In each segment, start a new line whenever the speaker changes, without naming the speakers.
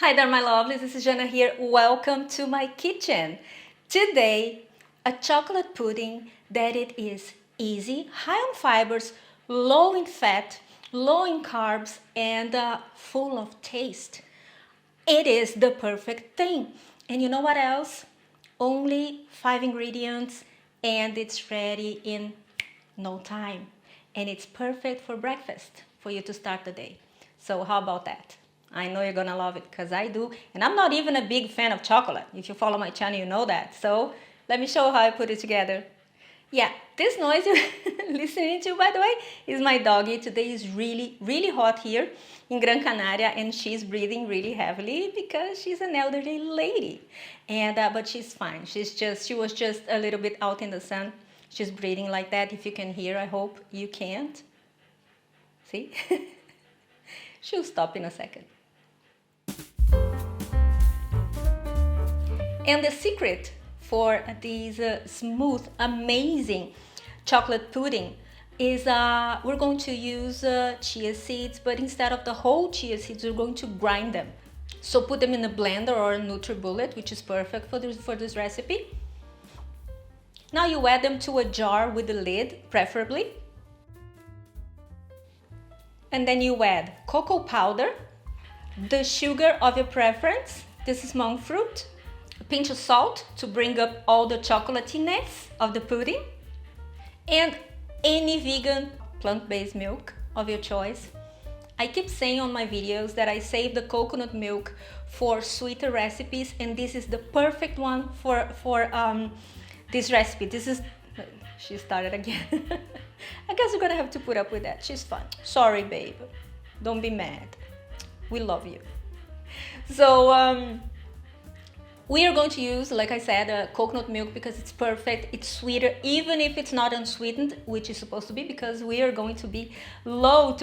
Hi there, my lovelies. This is Jana here. Welcome to my kitchen. Today, a chocolate pudding that it is easy, high on fibers, low in fat, low in carbs, and full of taste. It is the perfect thing. And you know what else? Only 5 ingredients, and it's ready in no time. And it's perfect for breakfast for you to start the day. So how about that? I know you're gonna love it because I do. And I'm not even a big fan of chocolate. If you follow my channel, you know that. So let me show you how I put it together. Yeah, this noise you're listening to, by the way, is my doggie. Today is really, really hot here in Gran Canaria, and she's breathing really heavily because she's an elderly lady. And but she's fine. She was just a little bit out in the sun. She's breathing like that. If you can hear, I hope you can't. See? She'll stop in a second. And the secret for these smooth, amazing chocolate pudding is we're going to use chia seeds, but instead of the whole chia seeds, we're going to grind them. So put them in a blender or a NutriBullet, which is perfect for this recipe. Now you add them to a jar with a lid, preferably. And then you add cocoa powder, the sugar of your preference, this is monk fruit, a pinch of salt to bring up all the chocolatiness of the pudding, and any vegan plant-based milk of your choice. I keep saying on my videos that I save the coconut milk for sweeter recipes, and this is the perfect one for this recipe. She started again. I guess we're gonna have to put up with that. She's fun. Sorry, babe. Don't be mad. We love you. So we are going to use, like I said, coconut milk because it's perfect. It's sweeter, even if it's not unsweetened, which is supposed to be, because we are going to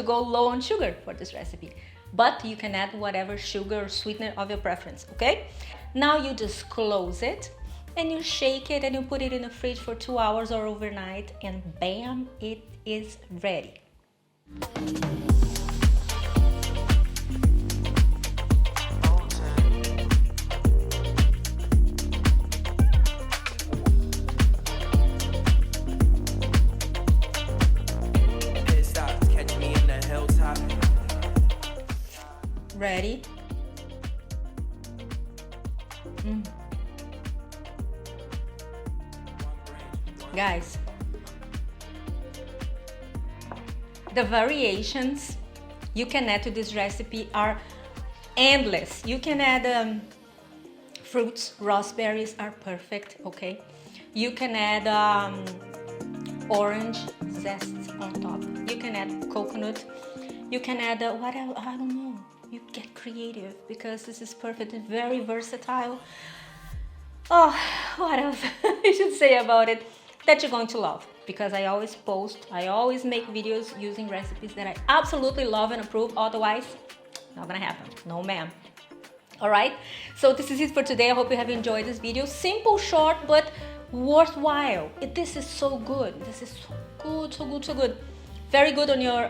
go low on sugar for this recipe. But you can add whatever sugar or sweetener of your preference, okay? Now you just close it and you shake it and you put it in the fridge for 2 hours or overnight, and bam, it is ready. Ready? Guys, the variations you can add to this recipe are endless. You can add fruits, raspberries are perfect, okay? You can add orange zest on top. You can add coconut. You can add what else? I don't know. You get creative because this is perfect and very versatile. Oh, what else I should say about it that you're going to love? Because I always make videos using recipes that I absolutely love and approve. Otherwise, not gonna happen. No ma'am. All right, so this is it for today. I hope you have enjoyed this video. Simple, short, but worthwhile. This is so good. This is so good, so good, so good. Very good on your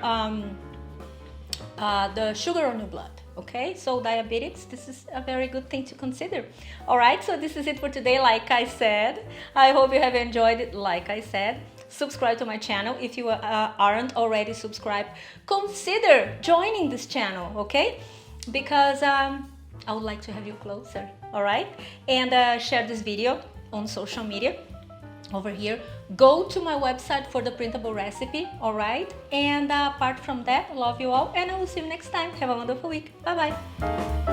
the sugar on your blood, okay? So diabetics, this is a very good thing to consider. All right, so this is it for today. Like I said, I hope you have enjoyed it. Like I said, subscribe to my channel. If you aren't already subscribed, consider joining this channel, okay? Because I would like to have you closer, all right? And share this video on social media over here. Go to my website for the printable recipe, all right? And apart from that, I love you all, and I will see you next time. Have a wonderful week. Bye-bye.